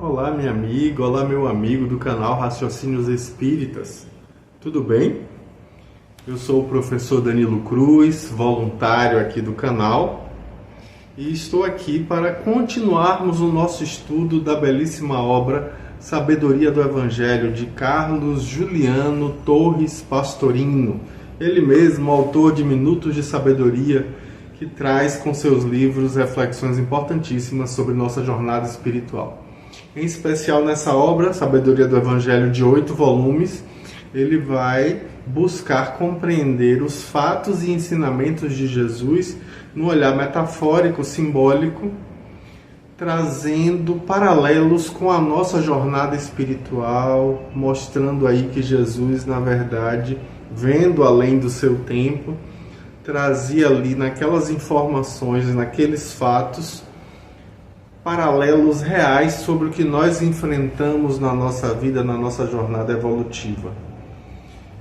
Olá, minha amiga, olá, meu amigo do canal Raciocínios Espíritas. Tudo bem? Eu sou o professor Danilo Cruz, voluntário aqui do canal, e estou aqui para continuarmos o nosso estudo da belíssima obra Sabedoria do Evangelho, de Carlos Juliano Torres Pastorino, ele mesmo, autor de Minutos de Sabedoria, que traz com seus livros reflexões importantíssimas sobre nossa jornada espiritual. Em especial nessa obra, Sabedoria do Evangelho, de 8 volumes, ele vai buscar compreender os fatos e ensinamentos de Jesus no olhar metafórico, simbólico, trazendo paralelos com a nossa jornada espiritual, mostrando aí que Jesus, na verdade, vendo além do seu tempo, trazia ali naquelas informações, naqueles fatos, paralelos reais sobre o que nós enfrentamos na nossa vida, na nossa jornada evolutiva.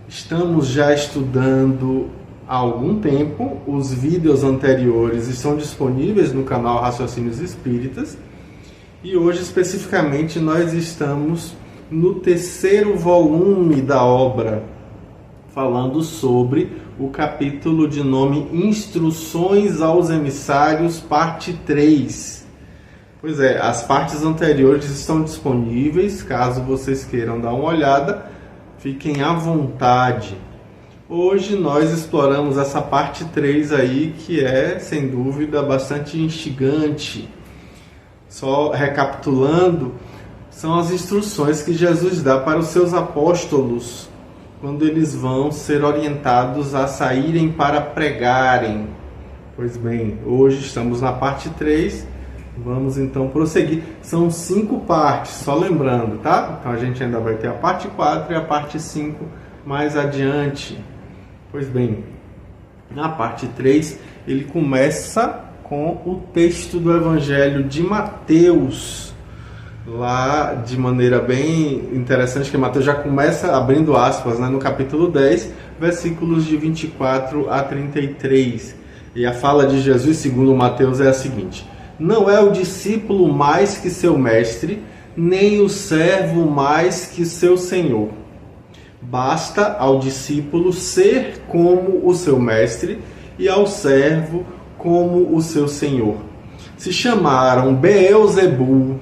Estamos já estudando há algum tempo, os vídeos anteriores estão disponíveis no canal Raciocínios Espíritas, e hoje especificamente nós estamos no 3º volume da obra, falando sobre o capítulo de nome Instruções aos Emissários, parte 3. Pois é, as partes anteriores estão disponíveis, caso vocês queiram dar uma olhada, fiquem à vontade. Hoje nós exploramos essa parte 3 aí, que é, sem dúvida, bastante instigante. Só recapitulando, são as instruções que Jesus dá para os seus apóstolos, quando eles vão ser orientados a saírem para pregarem. Pois bem, hoje estamos na parte 3, vamos então prosseguir. São 5 partes, só lembrando, tá? Então a gente ainda vai ter a parte 4 e a parte 5 mais adiante. Pois bem, na parte 3, ele começa com o texto do Evangelho de Mateus, lá de maneira bem interessante, que Mateus já começa abrindo aspas, né, no capítulo 10, versículos de 24 a 33. E a fala de Jesus, segundo Mateus, é a seguinte: não é o discípulo mais que seu mestre, nem o servo mais que seu senhor. Basta ao discípulo ser como o seu mestre e ao servo como o seu senhor. Se chamaram Beelzebul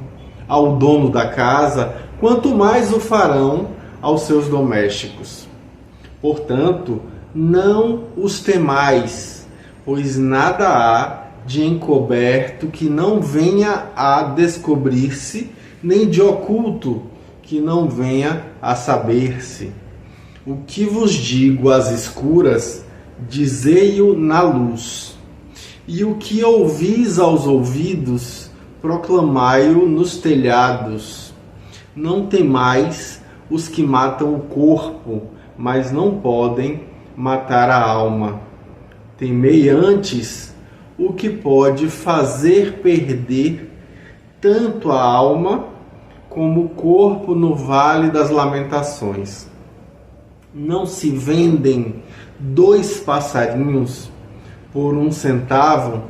ao dono da casa, quanto mais o farão aos seus domésticos. Portanto, não os temais, pois nada há de encoberto que não venha a descobrir-se, nem de oculto que não venha a saber-se. O que vos digo às escuras, dizei-o na luz. E o que ouvis aos ouvidos, proclamai-o nos telhados. Não temais os que matam o corpo, mas não podem matar a alma. Temei antes o que pode fazer perder tanto a alma como o corpo no vale das lamentações. Não se vendem 2 passarinhos por 1 centavo,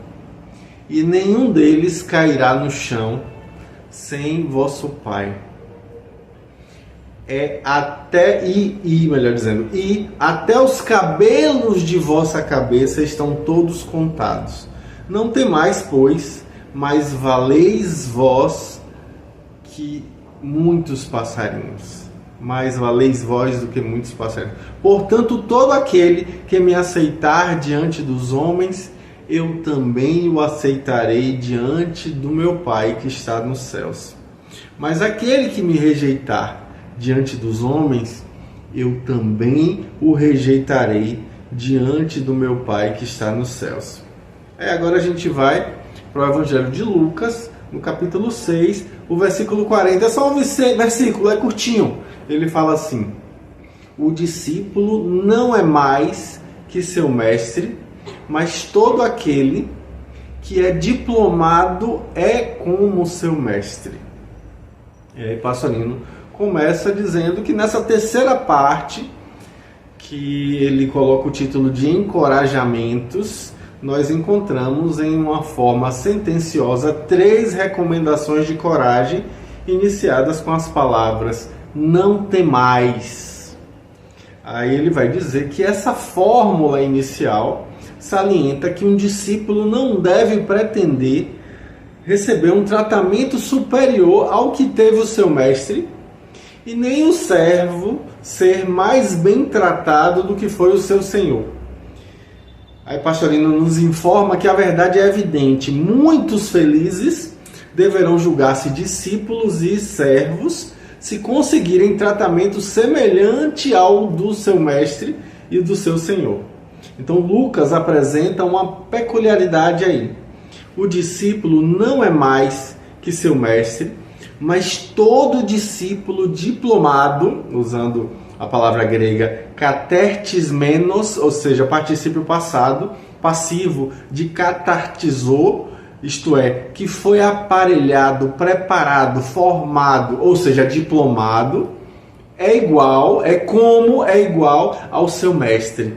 e nenhum deles cairá no chão sem vosso Pai. E até os cabelos de vossa cabeça estão todos contados. Não temais, pois, mas valeis vós que muitos passarinhos. Mais valeis vós do que muitos passarinhos. Portanto, todo aquele que me aceitar diante dos homens, eu também o aceitarei diante do meu Pai que está nos céus. Mas aquele que me rejeitar diante dos homens, eu também o rejeitarei diante do meu Pai que está nos céus. Agora a gente vai para o Evangelho de Lucas, no capítulo 6, o versículo 40. É só um versículo, é curtinho. Ele fala assim: o discípulo não é mais que seu mestre, mas todo aquele que é diplomado é como seu mestre. E aí Pastorino começa dizendo que nessa 3ª parte, que ele coloca o título de Encorajamentos, nós encontramos em uma forma sentenciosa 3 recomendações de coragem iniciadas com as palavras não temais. Aí ele vai dizer que essa fórmula inicial salienta que um discípulo não deve pretender receber um tratamento superior ao que teve o seu mestre, e nem o servo ser mais bem tratado do que foi o seu senhor. Aí Pastorino nos informa que a verdade é evidente: muitos felizes deverão julgar-se discípulos e servos se conseguirem tratamento semelhante ao do seu mestre e do seu senhor. Então Lucas apresenta uma peculiaridade aí. O discípulo não é mais que seu mestre, mas todo discípulo diplomado, usando a palavra grega katertismenos, ou seja, particípio passado, passivo de katartizou, isto é, que foi aparelhado, preparado, formado, ou seja, diplomado, é igual ao seu mestre.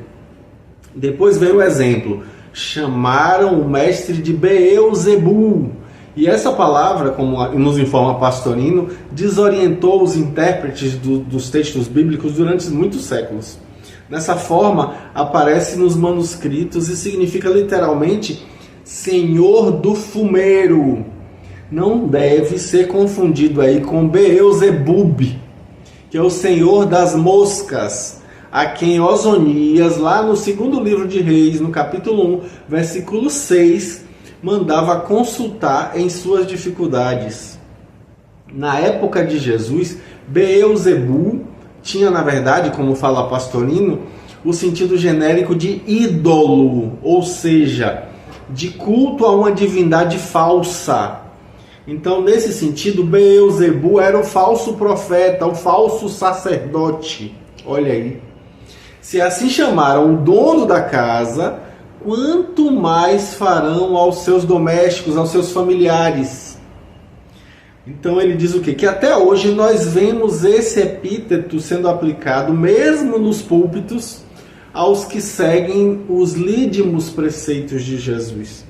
Depois vem o exemplo: chamaram o mestre de Beelzebul. E essa palavra, como nos informa Pastorino, desorientou os intérpretes dos textos bíblicos durante muitos séculos. Dessa forma, aparece nos manuscritos e significa literalmente Senhor do Fumeiro. Não deve ser confundido aí com Beelzebub, que é o Senhor das Moscas, a quem Osonias, lá no segundo livro de Reis, no capítulo 1, versículo 6, mandava consultar em suas dificuldades. Na época de Jesus, Beelzebul tinha, na verdade, como fala Pastorino, o sentido genérico de ídolo, ou seja, de culto a uma divindade falsa. Então, nesse sentido, Beelzebul era o falso profeta, o falso sacerdote. Olha aí. Se assim chamaram o dono da casa, quanto mais farão aos seus domésticos, aos seus familiares. Então ele diz o quê? Que até hoje nós vemos esse epíteto sendo aplicado, mesmo nos púlpitos, aos que seguem os lídimos preceitos de Jesus.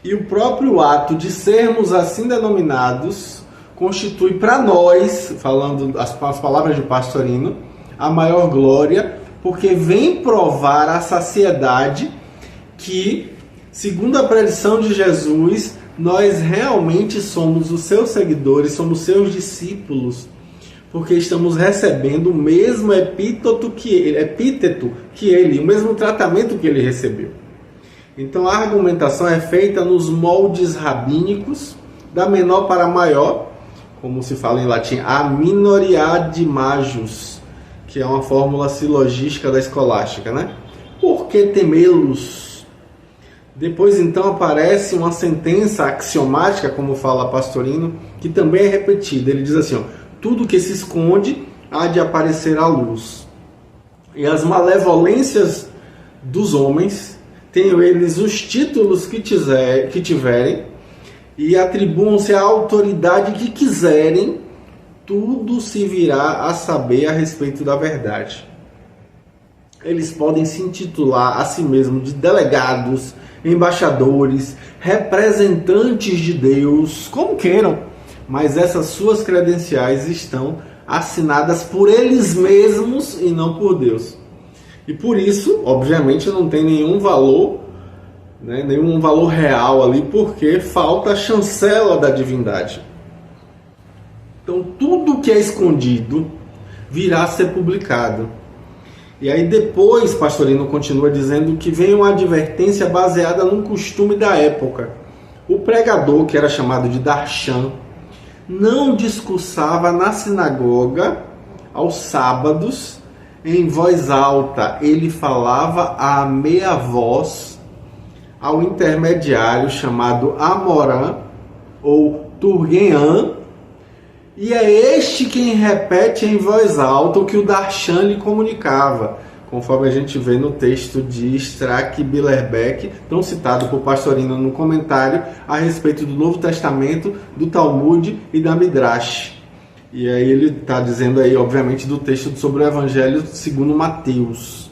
E o próprio ato de sermos assim denominados constitui para nós, falando as palavras de Pastorino, a maior glória, porque vem provar à saciedade que, segundo a predição de Jesus, nós realmente somos os seus seguidores, somos seus discípulos, porque estamos recebendo o mesmo epíteto que ele, o mesmo tratamento que ele recebeu. Então a argumentação é feita nos moldes rabínicos, da menor para a maior, como se fala em latim, a minoriade majus, que é uma fórmula silogística da escolástica, né? Por que temê-los? Depois então aparece uma sentença axiomática, como fala Pastorino, que também é repetida. Ele diz assim, ó, tudo que se esconde há de aparecer à luz. E as malevolências dos homens, tenham eles os títulos que tiverem, e atribuam-se a autoridade que quiserem, tudo se virá a saber a respeito da verdade. Eles podem se intitular a si mesmos de delegados, embaixadores, representantes de Deus, como queiram, mas essas suas credenciais estão assinadas por eles mesmos e não por Deus. E por isso, obviamente, não tem nenhum valor, nenhum valor real ali, porque falta a chancela da divindade. Então, tudo que é escondido virá a ser publicado. E aí depois, Pastorino continua dizendo que vem uma advertência baseada num costume da época. O pregador, que era chamado de Darshan, não discursava na sinagoga aos sábados em voz alta. Ele falava a meia voz ao intermediário chamado Amorã ou Turguean, e é este quem repete em voz alta o que o Darshan lhe comunicava, conforme a gente vê no texto de Strack-Billerbeck, tão citado por Pastorino no comentário a respeito do Novo Testamento, do Talmud e da Midrash. E aí ele está dizendo aí, obviamente, do texto sobre o Evangelho segundo Mateus.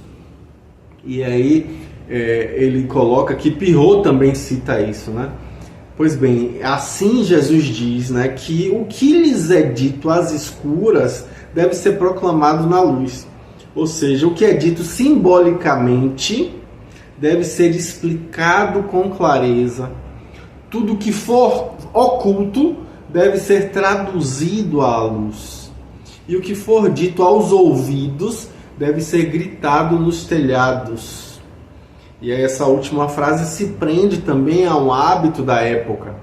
E aí ele coloca que Pirro também cita isso, né? Pois bem, assim Jesus diz, né, que o que lhes é dito às escuras deve ser proclamado na luz. Ou seja, o que é dito simbolicamente deve ser explicado com clareza. Tudo que for oculto deve ser traduzido à luz. E o que for dito aos ouvidos deve ser gritado nos telhados. E aí essa última frase se prende também a um hábito da época.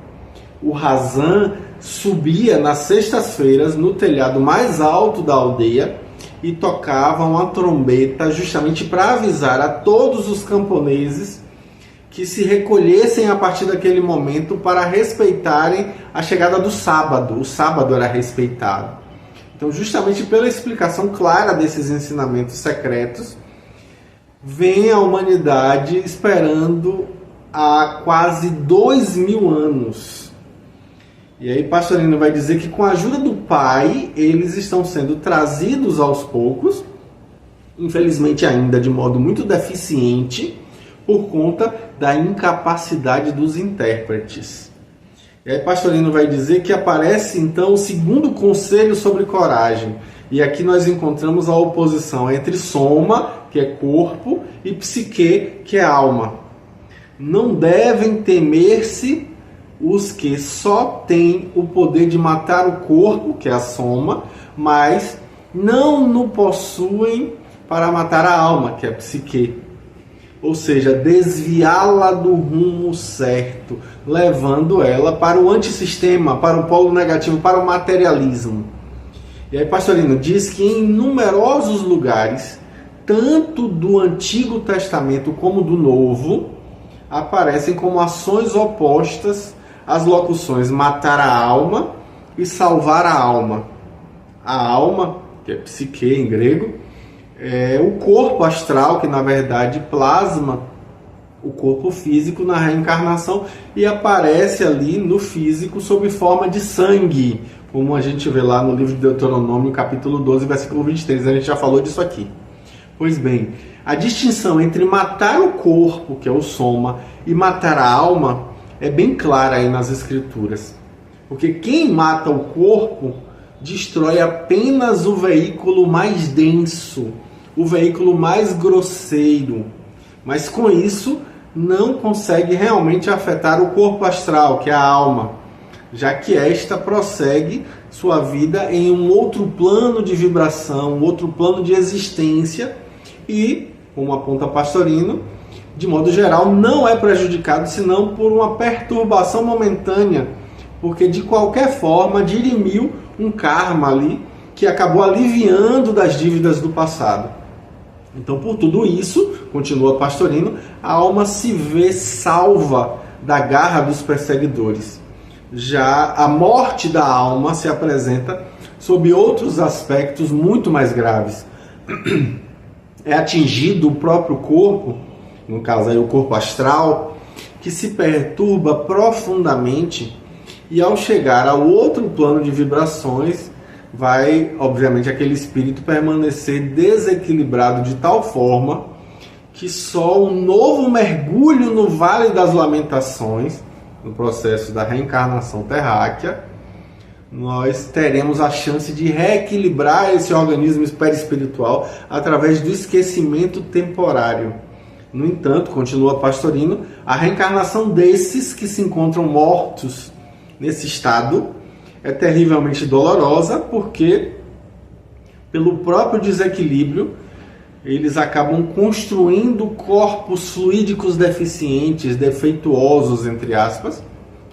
O Razan subia nas sextas-feiras no telhado mais alto da aldeia e tocava uma trombeta justamente para avisar a todos os camponeses que se recolhessem a partir daquele momento para respeitarem a chegada do sábado. O sábado era respeitado. Então, justamente pela explicação clara desses ensinamentos secretos, vem a humanidade esperando há quase 2000 anos. E aí Pastorino vai dizer que com a ajuda do Pai, eles estão sendo trazidos aos poucos, infelizmente ainda de modo muito deficiente, por conta da incapacidade dos intérpretes. E aí Pastorino vai dizer que aparece então o segundo conselho sobre coragem. E aqui nós encontramos a oposição entre soma, que é corpo, e psique, que é alma. Não devem temer-se os que só têm o poder de matar o corpo, que é a soma, mas não no possuem para matar a alma, que é a psique. Ou seja, desviá-la do rumo certo, levando ela para o antissistema, para o polo negativo, para o materialismo. E aí Pastorino diz que em numerosos lugares, tanto do Antigo Testamento como do Novo, aparecem como ações opostas às locuções matar a alma e salvar a alma. A alma, que é psique em grego, é o corpo astral, que na verdade plasma o corpo físico na reencarnação e aparece ali no físico sob forma de sangue, como a gente vê lá no livro de Deuteronômio, capítulo 12, versículo 23, a gente já falou disso aqui. Pois bem, a distinção entre matar o corpo, que é o soma, e matar a alma é bem clara aí nas escrituras. Porque quem mata o corpo destrói apenas o veículo mais denso, o veículo mais grosseiro, mas com isso não consegue realmente afetar o corpo astral, que é a alma, já que esta prossegue sua vida em um outro plano de vibração, um outro plano de existência e, como aponta Pastorino, de modo geral não é prejudicado senão por uma perturbação momentânea, porque de qualquer forma dirimiu um karma ali que acabou aliviando das dívidas do passado. Então, por tudo isso, continua Pastorino, a alma se vê salva da garra dos perseguidores. Já a morte da alma se apresenta sob outros aspectos muito mais graves. É atingido o próprio corpo, no caso aí o corpo astral, que se perturba profundamente e ao chegar ao outro plano de vibrações, vai, obviamente, aquele espírito permanecer desequilibrado de tal forma que só um novo mergulho no Vale das Lamentações, no processo da reencarnação terráquea, nós teremos a chance de reequilibrar esse organismo perispiritual através do esquecimento temporário. No entanto, continua Pastorino, a reencarnação desses que se encontram mortos nesse estado é terrivelmente dolorosa, porque pelo próprio desequilíbrio eles acabam construindo corpos fluídicos deficientes, defeituosos, entre aspas,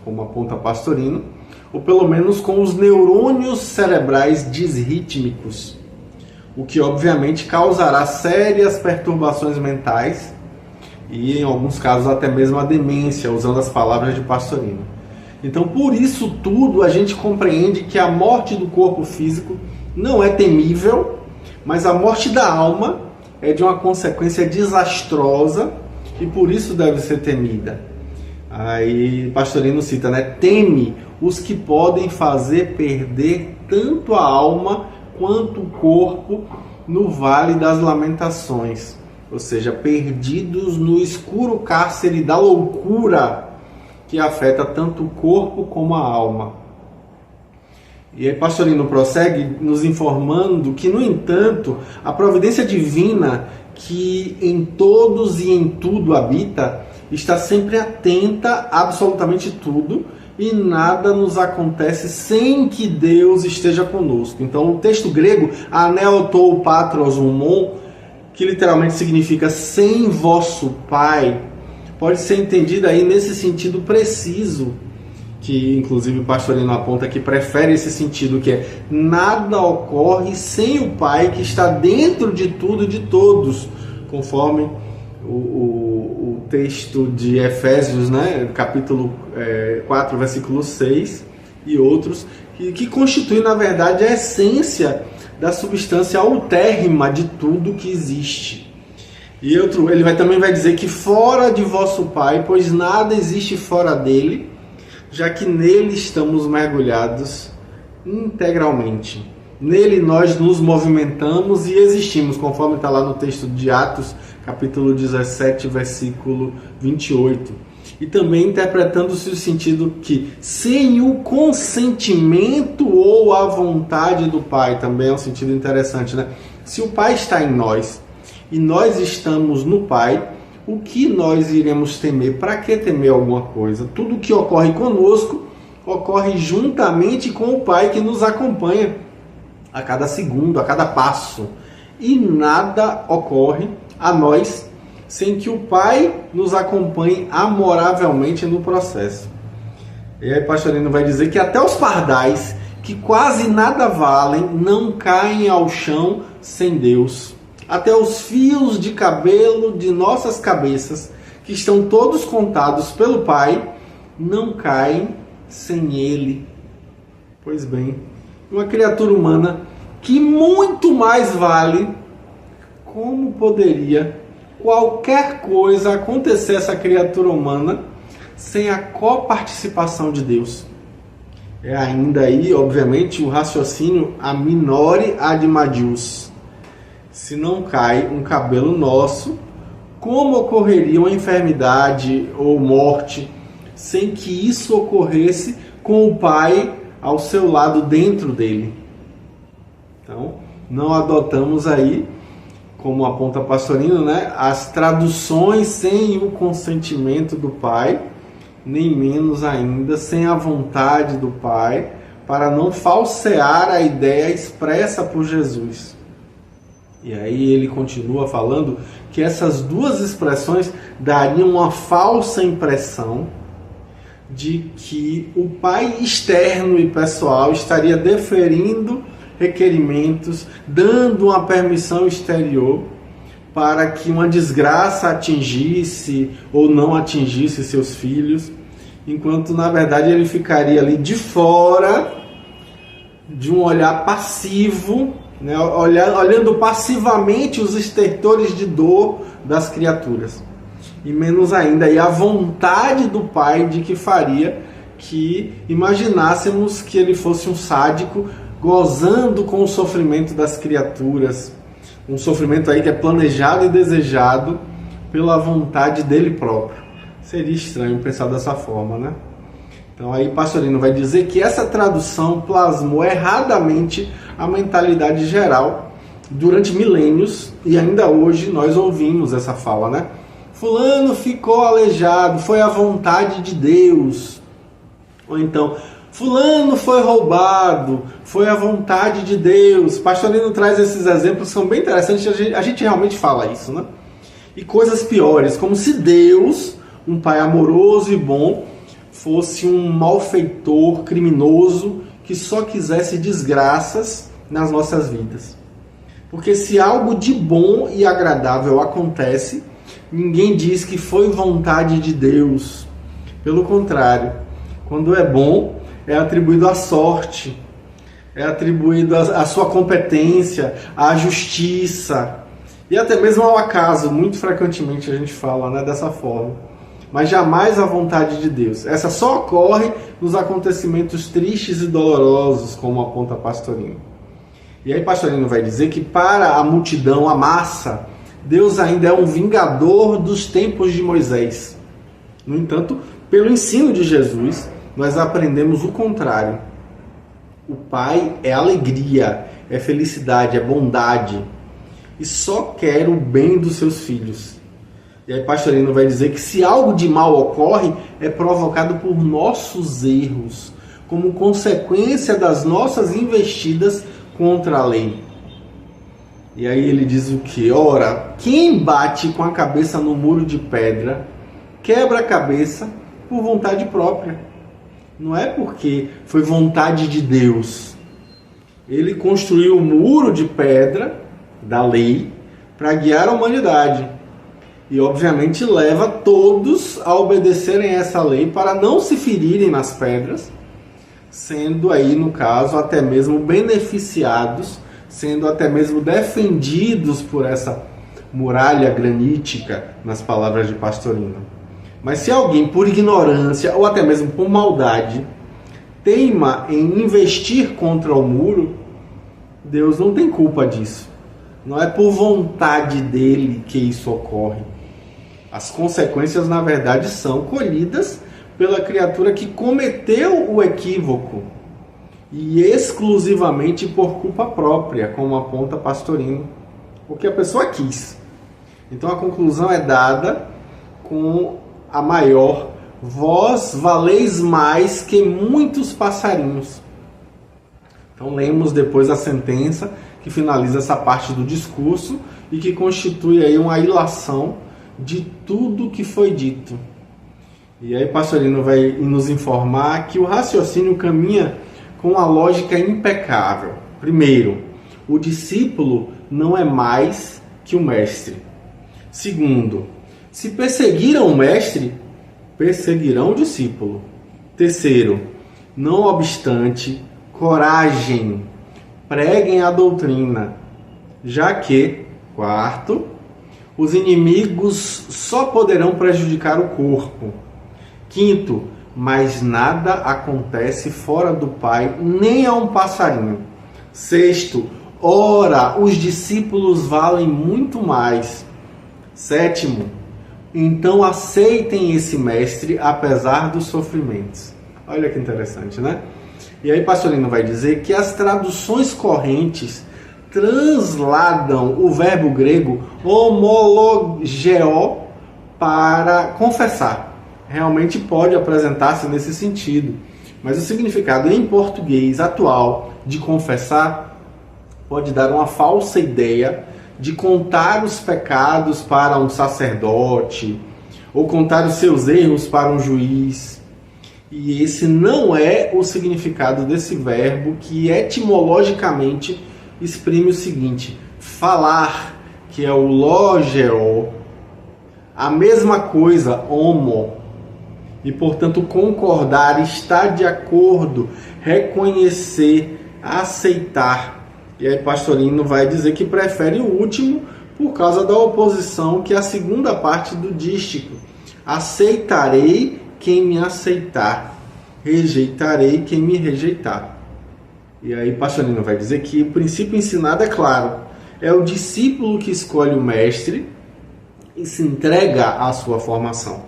como aponta Pastorino, ou pelo menos com os neurônios cerebrais disrítmicos, o que obviamente causará sérias perturbações mentais e, em alguns casos, até mesmo a demência, usando as palavras de Pastorino. Então, por isso tudo, a gente compreende que a morte do corpo físico não é temível, mas a morte da alma é de uma consequência desastrosa e por isso deve ser temida. Aí Pastorino cita, né? Teme os que podem fazer perder tanto a alma quanto o corpo no Vale das Lamentações, ou seja, perdidos no escuro cárcere da loucura, que afeta tanto o corpo como a alma. E aí Pastorino prossegue nos informando que, no entanto, a providência divina que em todos e em tudo habita, está sempre atenta a absolutamente tudo, e nada nos acontece sem que Deus esteja conosco. Então o texto grego, aneltou patros humon, que literalmente significa sem vosso Pai, pode ser entendido aí nesse sentido preciso, que inclusive o Pastorino aponta que prefere esse sentido, que é nada ocorre sem o Pai que está dentro de tudo e de todos, conforme o texto de Efésios, né, capítulo 4, versículo 6 e outros, que constitui na verdade a essência da substância autérrima de tudo que existe. E ele também vai dizer que fora de vosso Pai, pois nada existe fora dele, já que nele estamos mergulhados integralmente. Nele nós nos movimentamos e existimos, conforme está lá no texto de Atos, capítulo 17, versículo 28. E também interpretando-se o sentido que, sem o consentimento ou a vontade do Pai, também é um sentido interessante, né? Se o Pai está em nós e nós estamos no Pai, o que nós iremos temer? Para que temer alguma coisa? Tudo que ocorre conosco ocorre juntamente com o Pai que nos acompanha a cada segundo, a cada passo. E nada ocorre a nós sem que o Pai nos acompanhe amoravelmente no processo. E aí Pastorino vai dizer que até os pardais, que quase nada valem, não caem ao chão sem Deus. Até os fios de cabelo de nossas cabeças, que estão todos contados pelo Pai, não caem sem Ele. Pois bem, uma criatura humana que muito mais vale, como poderia qualquer coisa acontecer a essa criatura humana sem a coparticipação de Deus? É ainda aí, obviamente, o raciocínio a minore ad majus. Se não cai um cabelo nosso, como ocorreria uma enfermidade ou morte sem que isso ocorresse com o Pai ao seu lado, dentro dele? Então, não adotamos aí, como aponta Pastorino, né, as traduções sem o consentimento do Pai, nem menos ainda sem a vontade do Pai, para não falsear a ideia expressa por Jesus. E aí ele continua falando que essas duas expressões dariam uma falsa impressão de que o Pai externo e pessoal estaria deferindo requerimentos, dando uma permissão exterior para que uma desgraça atingisse ou não atingisse seus filhos, enquanto na verdade ele ficaria ali de fora de um olhar passivo, né, olhando passivamente os estertores de dor das criaturas. E menos ainda aí a vontade do Pai de que faria que imaginássemos que ele fosse um sádico gozando com o sofrimento das criaturas, um sofrimento aí que é planejado e desejado pela vontade dele próprio. Seria estranho pensar dessa forma, né? Então aí Pastorino vai dizer que essa tradução plasmou erradamente a mentalidade geral durante milênios, e ainda hoje nós ouvimos essa fala, né? Fulano ficou aleijado, foi a vontade de Deus. Ou então, fulano foi roubado, foi a vontade de Deus. Pastorino traz esses exemplos, são bem interessantes, a gente realmente fala isso, né? E coisas piores, como se Deus, um Pai amoroso e bom, fosse um malfeitor criminoso que só quisesse desgraças nas nossas vidas. Porque se algo de bom e agradável acontece, ninguém diz que foi vontade de Deus. Pelo contrário, quando é bom, é atribuído à sorte, é atribuído à sua competência, à justiça e até mesmo ao acaso. Muito frequentemente a gente fala, né, dessa forma. Mas jamais a vontade de Deus. Essa só ocorre nos acontecimentos tristes e dolorosos, como aponta Pastorino. E aí Pastorino vai dizer que para a multidão, a massa, Deus ainda é um vingador dos tempos de Moisés. No entanto, pelo ensino de Jesus, nós aprendemos o contrário. O pai é alegria, é felicidade, é bondade e só quer o bem dos seus filhos. E aí Pastorino vai dizer que se algo de mal ocorre, é provocado por nossos erros, como consequência das nossas investidas contra a lei. E aí ele diz o que? Ora, quem bate com a cabeça no muro de pedra, quebra a cabeça por vontade própria. Não é porque foi vontade de Deus. Ele construiu o muro de pedra da lei para guiar a humanidade. E obviamente leva todos a obedecerem essa lei para não se ferirem nas pedras, sendo aí, no caso, até mesmo beneficiados, sendo até mesmo defendidos por essa muralha granítica, nas palavras de Pastorino. Mas se alguém, por ignorância ou até mesmo por maldade, teima em investir contra o muro, Deus não tem culpa disso. Não é por vontade dele que isso ocorre. As consequências, na verdade, são colhidas pela criatura que cometeu o equívoco e exclusivamente por culpa própria, como aponta Pastorino, porque a pessoa quis. Então a conclusão é dada com a maior: vós valeis mais que muitos passarinhos. Então lemos depois a sentença que finaliza essa parte do discurso e que constitui aí uma ilação de tudo que foi dito. E aí Pastorino vai nos informar que o raciocínio caminha com uma lógica impecável. Primeiro, o discípulo não é mais que o mestre. Segundo, se perseguiram o mestre, perseguirão o discípulo. Terceiro, não obstante, coragem, preguem a doutrina, já que, quarto, os inimigos só poderão prejudicar o corpo. Quinto, mas nada acontece fora do Pai, nem a um passarinho. Sexto, ora, os discípulos valem muito mais. Sétimo, então aceitem esse mestre apesar dos sofrimentos. Olha que interessante, né? E aí Pastorino vai dizer que as traduções correntes transladam o verbo grego homologeo para confessar. Realmente pode apresentar-se nesse sentido, mas o significado em português atual de confessar pode dar uma falsa ideia de contar os pecados para um sacerdote ou contar os seus erros para um juiz. E esse não é o significado desse verbo, que etimologicamente exprime o seguinte: falar, que é o logeo, a mesma coisa, homo, e portanto concordar, estar de acordo, reconhecer, aceitar. E aí Pastorino vai dizer que prefere o último por causa da oposição, que é a segunda parte do dístico. Aceitarei quem me aceitar, rejeitarei quem me rejeitar. E aí Pastorino vai dizer que o princípio ensinado é claro: é o discípulo que escolhe o mestre e se entrega à sua formação.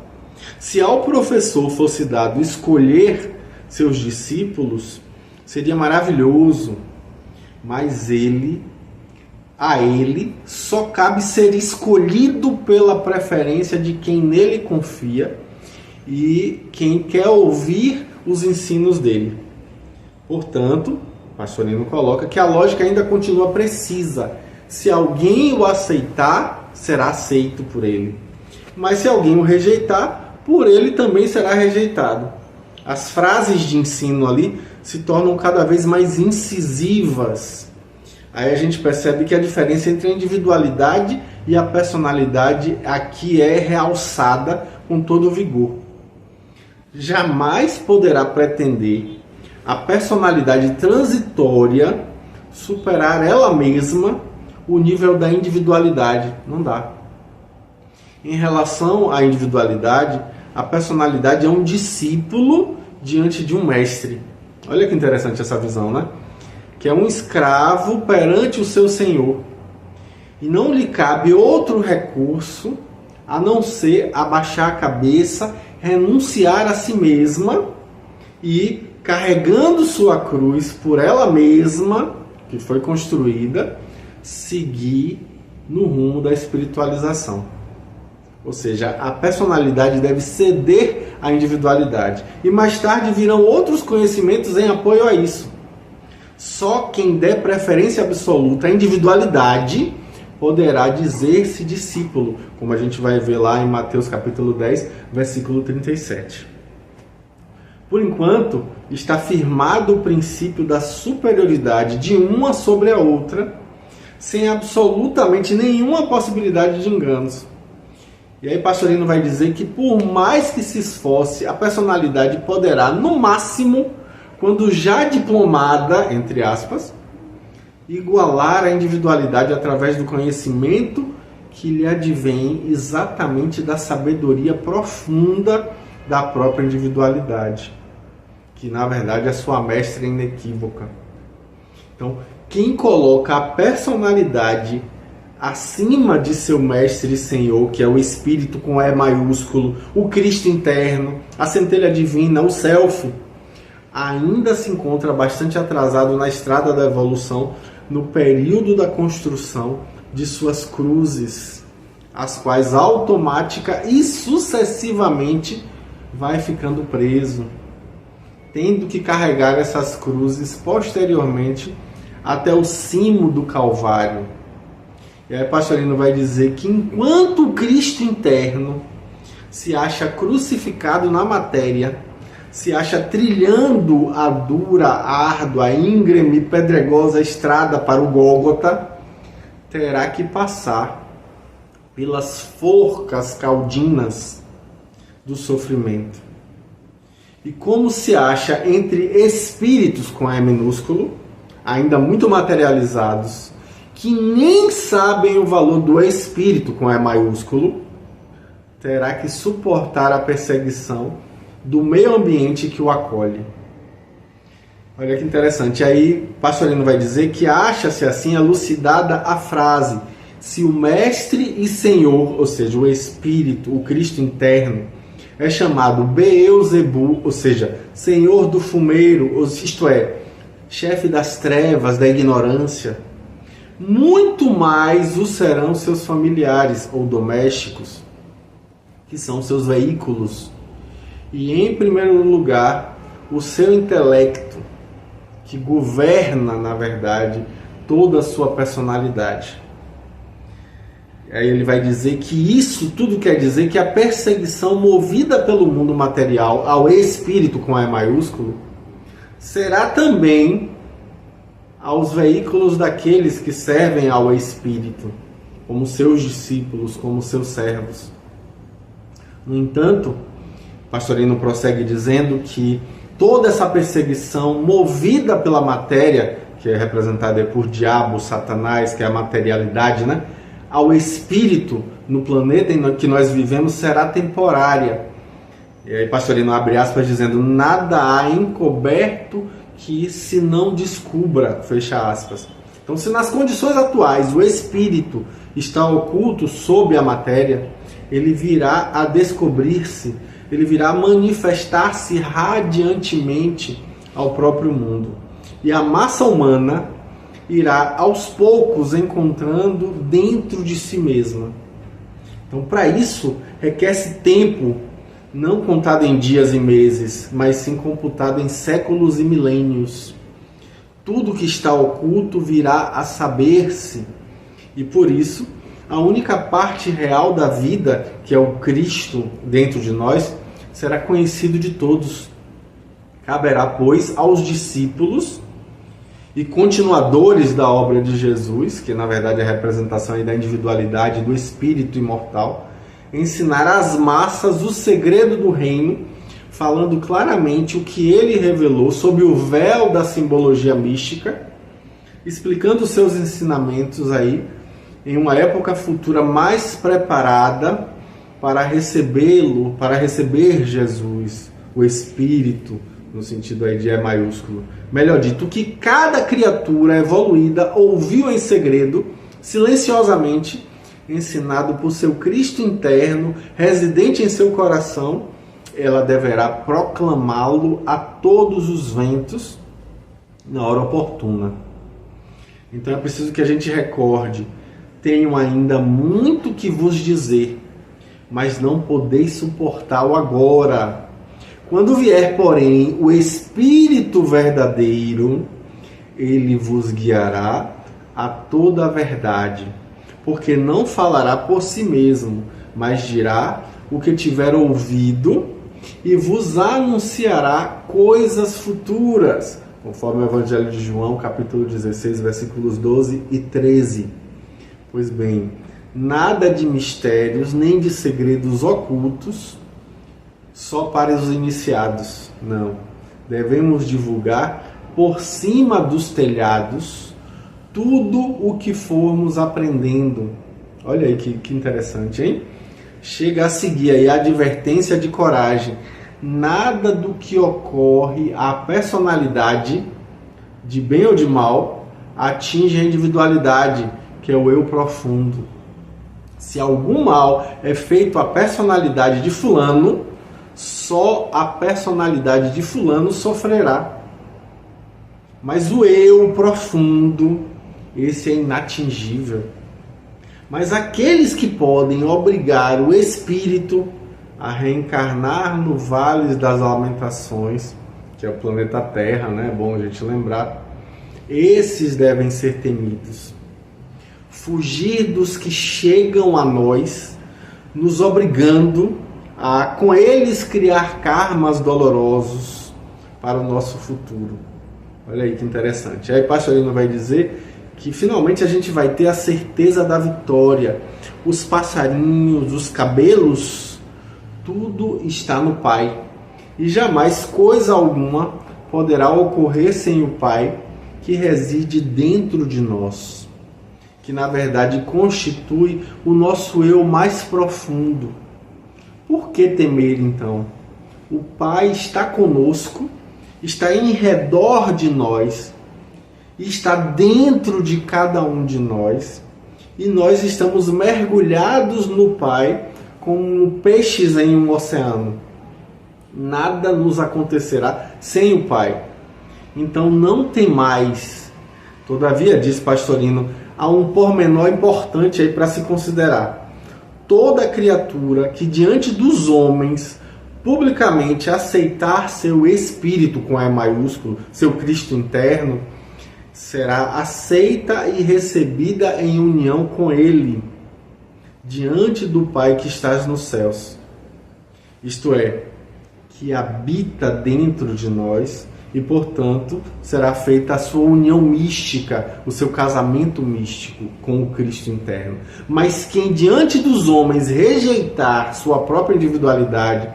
Se ao professor fosse dado escolher seus discípulos, seria maravilhoso, mas a ele só cabe ser escolhido pela preferência de quem nele confia e quem quer ouvir os ensinos dele. Portanto, Pastorino coloca que a lógica ainda continua precisa. Se alguém o aceitar, será aceito por ele. Mas se alguém o rejeitar, por ele também será rejeitado. As frases de ensino ali se tornam cada vez mais incisivas. Aí a gente percebe que a diferença entre a individualidade e a personalidade aqui é realçada com todo o vigor. Jamais poderá pretender a personalidade transitória superar ela mesma o nível da individualidade. Não dá. Em relação à individualidade, a personalidade é um discípulo diante de um mestre. Olha que interessante essa visão, né? Que é um escravo perante o seu senhor. E não lhe cabe outro recurso a não ser abaixar a cabeça, renunciar a si mesma e, carregando sua cruz por ela mesma, que foi construída, seguir no rumo da espiritualização. Ou seja, a personalidade deve ceder à individualidade. E mais tarde virão outros conhecimentos em apoio a isso. Só quem der preferência absoluta à individualidade poderá dizer-se discípulo, como a gente vai ver lá em Mateus capítulo 10, versículo 37. Por enquanto, está firmado o princípio da superioridade de uma sobre a outra, sem absolutamente nenhuma possibilidade de enganos. E aí Pastorino vai dizer que por mais que se esforce, a personalidade poderá, no máximo, quando já diplomada, entre aspas, igualar a individualidade através do conhecimento que lhe advém exatamente da sabedoria profunda da própria individualidade, que na verdade é sua mestra inequívoca. Então, quem coloca a personalidade acima de seu mestre e senhor, que é o Espírito com E maiúsculo, o Cristo interno, a centelha divina, o Self, ainda se encontra bastante atrasado na estrada da evolução, no período da construção de suas cruzes, as quais automática e sucessivamente vai ficando preso, tendo que carregar essas cruzes posteriormente até o cimo do Calvário. E aí Pastorino vai dizer que enquanto o Cristo interno se acha crucificado na matéria, se acha trilhando a dura, árdua, íngreme, pedregosa estrada para o Gólgota, terá que passar pelas forcas caudinas do sofrimento. E como se acha entre espíritos com E minúsculo, ainda muito materializados, que nem sabem o valor do espírito com E maiúsculo, terá que suportar a perseguição do meio ambiente que o acolhe. Olha que interessante. Aí Pastorino vai dizer que acha-se assim elucidada a frase: se o mestre e senhor, ou seja, o espírito, o Cristo interno, é chamado Beelzebu, ou seja, senhor do fumeiro, isto é, chefe das trevas, da ignorância, muito mais o serão seus familiares ou domésticos, que são seus veículos. E, em primeiro lugar, o seu intelecto, que governa, na verdade, toda a sua personalidade. Aí ele vai dizer que isso tudo quer dizer que a perseguição movida pelo mundo material ao espírito com E maiúsculo será também aos veículos daqueles que servem ao espírito, como seus discípulos, como seus servos. No entanto, Pastorino prossegue dizendo que toda essa perseguição movida pela matéria, que é representada por diabo, Satanás, que é a materialidade, né, ao espírito no planeta em que nós vivemos, será temporária. E aí Pastorino abre aspas dizendo: nada há encoberto que se não descubra, fecha aspas. Então, se nas condições atuais o espírito está oculto sob a matéria, ele virá a descobrir-se, ele virá a manifestar-se radiantemente ao próprio mundo. E a massa humana irá aos poucos encontrando dentro de si mesma. Então, para isso, requer-se tempo, não contado em dias e meses, mas sim computado em séculos e milênios. Tudo que está oculto virá a saber-se. E por isso, a única parte real da vida, que é o Cristo dentro de nós, será conhecido de todos. Caberá, pois, aos discípulos e continuadores da obra de Jesus, que na verdade é a representação aí da individualidade do Espírito imortal, ensinar às massas o segredo do reino, falando claramente o que ele revelou sob o véu da simbologia mística, explicando seus ensinamentos aí em uma época futura mais preparada para recebê-lo, para receber Jesus, o Espírito, no sentido aí de E maiúsculo. Melhor dito, que cada criatura evoluída ouviu em segredo, silenciosamente, ensinado por seu Cristo interno, residente em seu coração, ela deverá proclamá-lo a todos os ventos na hora oportuna. Então é preciso que a gente recorde: tenho ainda muito que vos dizer, mas não podeis suportá-lo agora. Quando vier, porém, o Espírito verdadeiro, ele vos guiará a toda a verdade, porque não falará por si mesmo, mas dirá o que tiver ouvido e vos anunciará coisas futuras, conforme o Evangelho de João, capítulo 16, versículos 12 e 13. Pois bem, nada de mistérios, nem de segredos ocultos, só para os iniciados, não. Devemos divulgar por cima dos telhados tudo o que formos aprendendo. Olha aí que interessante, hein? Chega a seguir aí a advertência de coragem. Nada do que ocorre à personalidade, de bem ou de mal, atinge a individualidade, que é o eu profundo. Se algum mal é feito à personalidade de fulano, só a personalidade de fulano sofrerá. Mas o eu profundo, esse é inatingível. Mas aqueles que podem obrigar o espírito a reencarnar no Vale das Lamentações, que é o planeta Terra, né? É bom a gente lembrar. Esses devem ser temidos. Fugir dos que chegam a nós, nos obrigando a, com eles, criar karmas dolorosos para o nosso futuro. Olha aí que interessante. Aí Pastorino vai dizer que finalmente a gente vai ter a certeza da vitória. Os passarinhos, os cabelos, tudo está no Pai. E jamais coisa alguma poderá ocorrer sem o Pai que reside dentro de nós, que na verdade constitui o nosso eu mais profundo. Por que temer então? O Pai está conosco, está em redor de nós, está dentro de cada um de nós, e nós estamos mergulhados no Pai como peixes em um oceano. Nada nos acontecerá sem o Pai. Então não temais. Todavia, diz Pastorino, há um pormenor importante aí para se considerar. Toda criatura que diante dos homens publicamente aceitar seu Espírito, com E maiúsculo, seu Cristo interno, será aceita e recebida em união com Ele, diante do Pai que estás nos céus. Isto é, que habita dentro de nós e, portanto, será feita a sua união mística, o seu casamento místico com o Cristo interno. Mas quem diante dos homens rejeitar sua própria individualidade,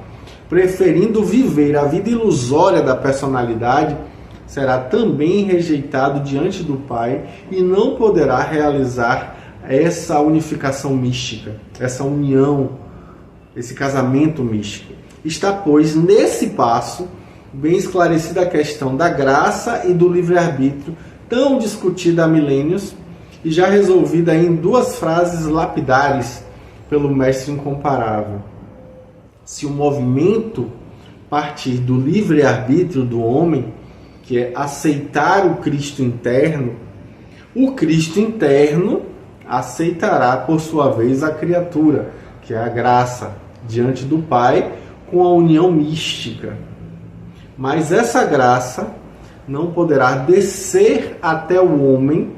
preferindo viver a vida ilusória da personalidade, será também rejeitado diante do Pai e não poderá realizar essa unificação mística, essa união, esse casamento místico. Está, pois, nesse passo, bem esclarecida a questão da graça e do livre-arbítrio, tão discutida há milênios, e já resolvida em duas frases lapidares pelo Mestre Incomparável. Se o movimento partir do livre-arbítrio do homem, que é aceitar o Cristo interno, o Cristo interno aceitará, por sua vez, a criatura, que é a graça, diante do Pai, com a união mística. Mas essa graça não poderá descer até o homem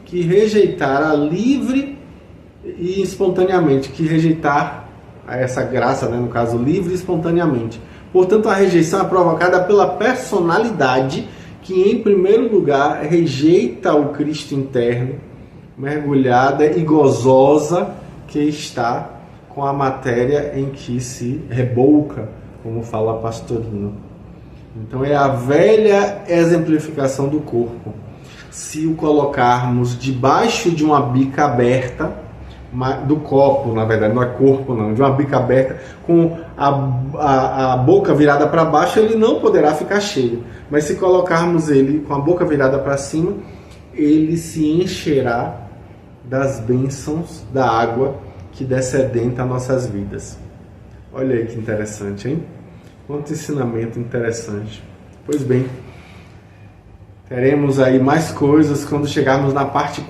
que rejeitar a livre e espontaneamente, que rejeitar essa graça, né, no caso, livre e espontaneamente. Portanto, a rejeição é provocada pela personalidade que, em primeiro lugar, rejeita o Cristo interno, mergulhada e gozosa que está com a matéria em que se rebolca, como fala Pastorino. Então é a velha exemplificação do corpo. Se o colocarmos debaixo de uma bica aberta, do copo, na verdade, não é corpo não, de uma bica aberta, com a boca virada para baixo, ele não poderá ficar cheio. Mas se colocarmos ele com a boca virada para cima, ele se encherá das bênçãos da água que descedenta as nossas vidas. Olha aí que interessante, hein? Quanto ensinamento interessante. Pois bem, teremos aí mais coisas quando chegarmos na quarta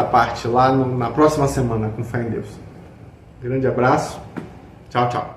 parte, lá na próxima semana, com fé em Deus. Grande abraço. Tchau, tchau.